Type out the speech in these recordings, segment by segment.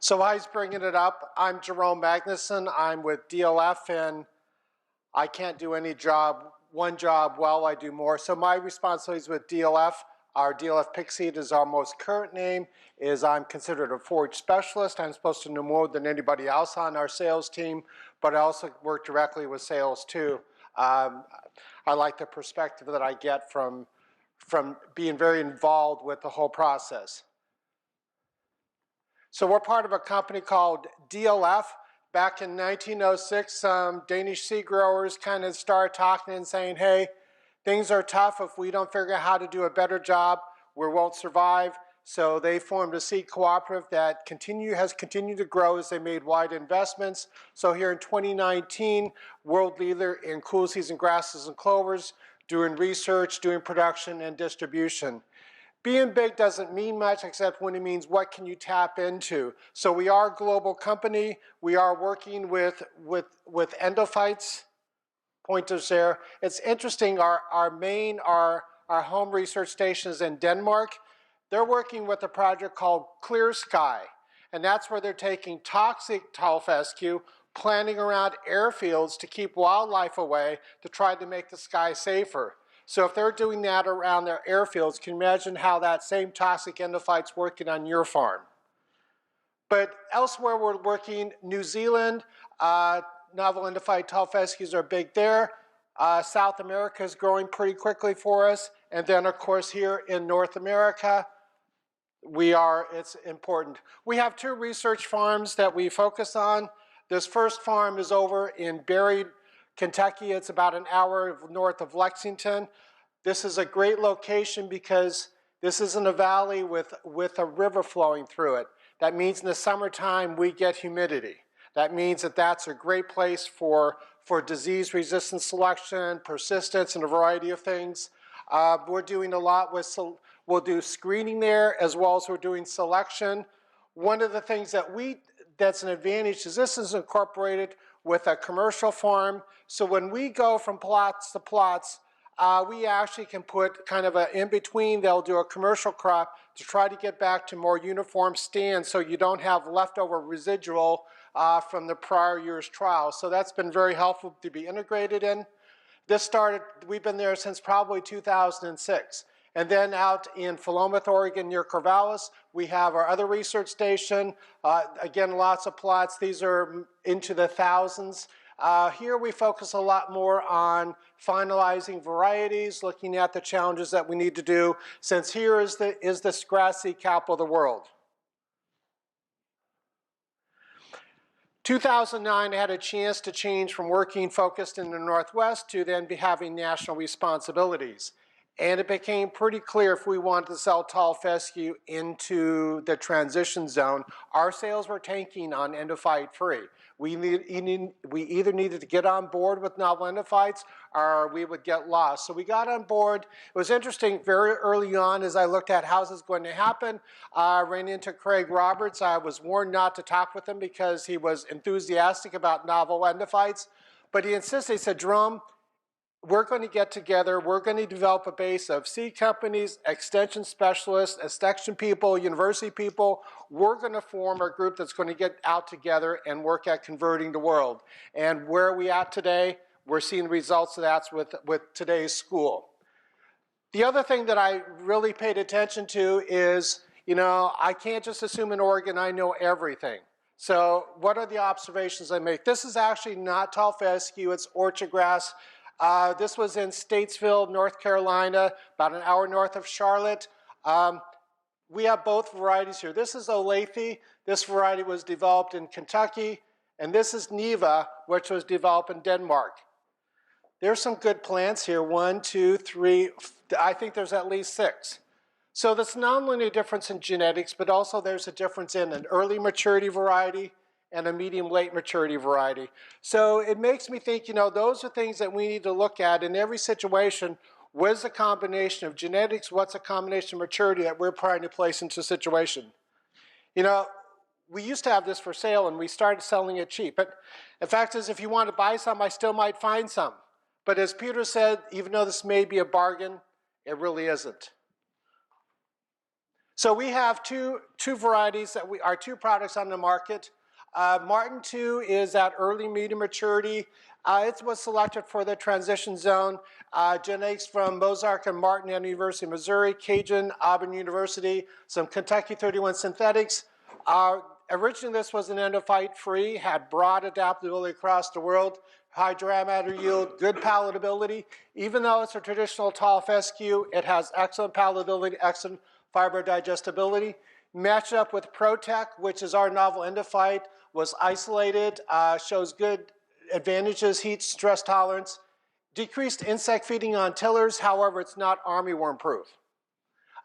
So while he's bringing it up, I'm Jerome Magnuson. I'm with DLF, and I can't do one job well, I do more. So my responsibilities with DLF, our DLF pick seed is our most current name, is I'm considered a FORAGE specialist. I'm supposed to know more than anybody else on our sales team, but I also work directly with sales too. I like the perspective that I get from being very involved with the whole process. So we're part of a company called DLF. Back in 1906, some Danish seed growers kind of started talking and saying, hey, things are tough. If we don't figure out how to do a better job, we won't survive. So they formed a seed cooperative that has continued to grow as they made wide investments. So here in 2019, world leader in cool season grasses and clovers, doing research, doing production and distribution. Being big doesn't mean much except when it means what can you tap into. So we are a global company. We are working with Endophytes. Pointers there. It's interesting, our home research station is in Denmark. They're working with a project called Clear Sky. And that's where they're taking toxic tall fescue, planting around airfields to keep wildlife away to try to make the sky safer. So if they're doing that around their airfields, can you imagine how that same toxic endophyte's working on your farm? But elsewhere we're working, New Zealand, novel endophyte tall fescues are big there. South America is growing pretty quickly for us. And then of course here in North America, it's important. We have 2 research farms that we focus on. This first farm is over in Barry, Kentucky. It's about an hour north of Lexington. This is a great location because this isn't a valley with a river flowing through it. That means in the summertime we get humidity. That means that that's a great place for disease-resistant selection, persistence, and a variety of things. We're doing a lot with, we'll do screening there as well as we're doing selection. One of the things that's an advantage is this is incorporated with a commercial farm. So when we go from plots to plots, we actually can put kind of an in-between. They'll do a commercial crop to try to get back to more uniform stands so you don't have leftover residual from the prior year's trial. So that's been very helpful to be integrated in. We've been there since probably 2006. And then out in Philomath, Oregon, near Corvallis, we have our other research station. Again, lots of plots. These are into the thousands. Here we focus a lot more on finalizing varieties, looking at the challenges that we need to do, since here is the grass seed capital of the world. 2009, I had a chance to change from working focused in the Northwest to then having national responsibilities. And it became pretty clear if we wanted to sell tall fescue into the transition zone, our sales were tanking on endophyte free. We either needed to get on board with novel endophytes or we would get lost. So we got on board. It was interesting very early on as I looked at how's this going to happen. I ran into Craig Roberts. I was warned not to talk with him because he was enthusiastic about novel endophytes. But he insisted, he said, Jerome, we're going to get together, we're going to develop a base of seed companies, extension specialists, extension people, university people. We're going to form a group that's going to get out together and work at converting the world. And where are we at today? We're seeing results of that with today's school. The other thing that I really paid attention to is, I can't just assume in Oregon I know everything. So what are the observations I make? This is actually not tall fescue, it's orchard grass. This was in Statesville, North Carolina, about an hour north of Charlotte. We have both varieties here. This is Olathe. This variety was developed in Kentucky. And this is Neva, which was developed in Denmark. There's some good plants here. 1, 2, 3, I think there's at least 6. So that's not only a difference in genetics, but also there's a difference in an early maturity variety and a medium-late maturity variety. So it makes me think, those are things that we need to look at in every situation. What is the combination of genetics? What's a combination of maturity that we're trying to place into a situation? We used to have this for sale and we started selling it cheap. But the fact is, if you want to buy some, I still might find some. But as Peter said, even though this may be a bargain, it really isn't. So we have two varieties that are two products on the market. Martin 2 is at early medium maturity. It was selected for the transition zone. Genetics from Mozark and Martin at University of Missouri, Cajun, Auburn University, some Kentucky 31 synthetics. Originally this was an endophyte free, had broad adaptability across the world, high dry matter yield, good palatability. Even though it's a traditional tall fescue, it has excellent palatability, excellent fiber digestibility. Matched up with Protek, which is our novel endophyte, was isolated, shows good advantages, heat, stress tolerance. Decreased insect feeding on tillers, however, it's not armyworm proof.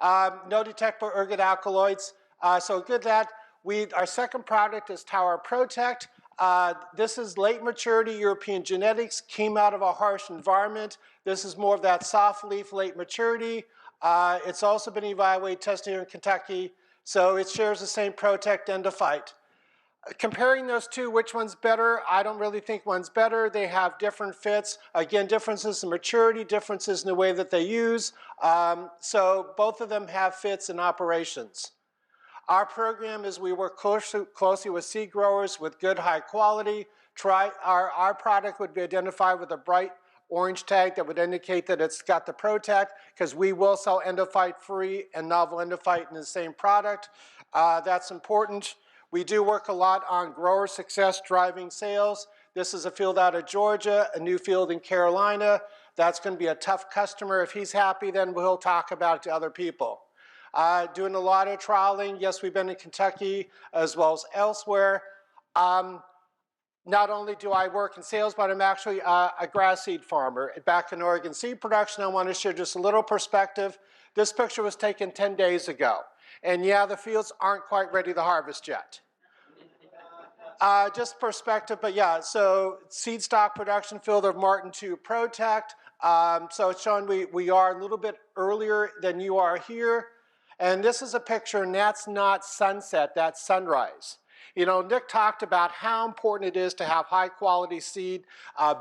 No detectable ergot alkaloids, so good that. Our second product is Tower Protect. This is late maturity European genetics, came out of a harsh environment. This is more of that soft leaf late maturity. It's also been evaluated, tested here in Kentucky, so it shares the same Protect endophyte. Comparing those two, which one's better? I don't really think one's better. They have different fits. Again, differences in maturity, differences in the way that they use. So both of them have fits in operations. Our program is we work closely with seed growers with good high quality. Our product would be identified with a bright orange tag that would indicate that it's got the Protek, because we will sell endophyte free and novel endophyte in the same product. That's important. We do work a lot on grower success driving sales. This is a field out of Georgia, a new field in Carolina. That's going to be a tough customer. If he's happy, then we'll talk about it to other people. Doing a lot of trialing. Yes, we've been in Kentucky as well as elsewhere. Not only do I work in sales, but I'm actually a grass seed farmer back in Oregon. Seed production, I want to share just a little perspective. This picture was taken 10 days ago. And yeah, the fields aren't quite ready to harvest yet. Just perspective, but yeah, so seed stock production field of Martin 2 Protect. So it's showing we are a little bit earlier than you are here. And this is a picture, and that's not sunset, that's sunrise. You know, Nick talked about how important it is to have high quality seed,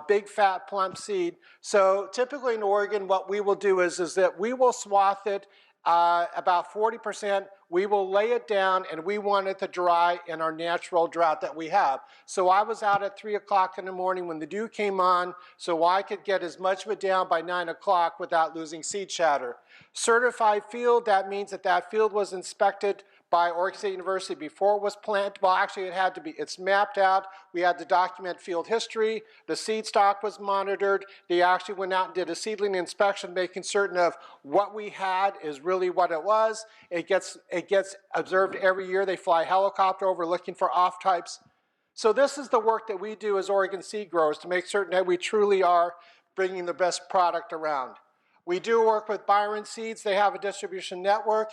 big fat plump seed. So typically in Oregon, what we will do is that we will swath it about 40%. We will lay it down, and we want it to dry in our natural drought that we have. So I was out at 3 o'clock in the morning when the dew came on, so I could get as much of it down by 9 o'clock without losing seed chatter. Certified field, that means that that field was inspected by Oregon State University before it was planted. Well, actually it had to be. It's mapped out. We had to document field history. The seed stock was monitored. They actually went out and did a seedling inspection, making certain of what we had is really what it was. It gets observed every year. They fly a helicopter over looking for off types. So this is the work that we do as Oregon seed growers to make certain that we truly are bringing the best product around. We do work with Byron Seeds. They have a distribution network.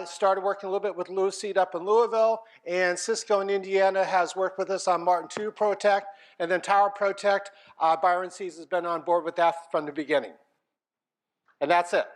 Started working a little bit with Lewis Seed up in Louisville, and Cisco in Indiana has worked with us on Martin 2 Protect, and then Tower Protect. Byron Seeds has been on board with that from the beginning. And that's it.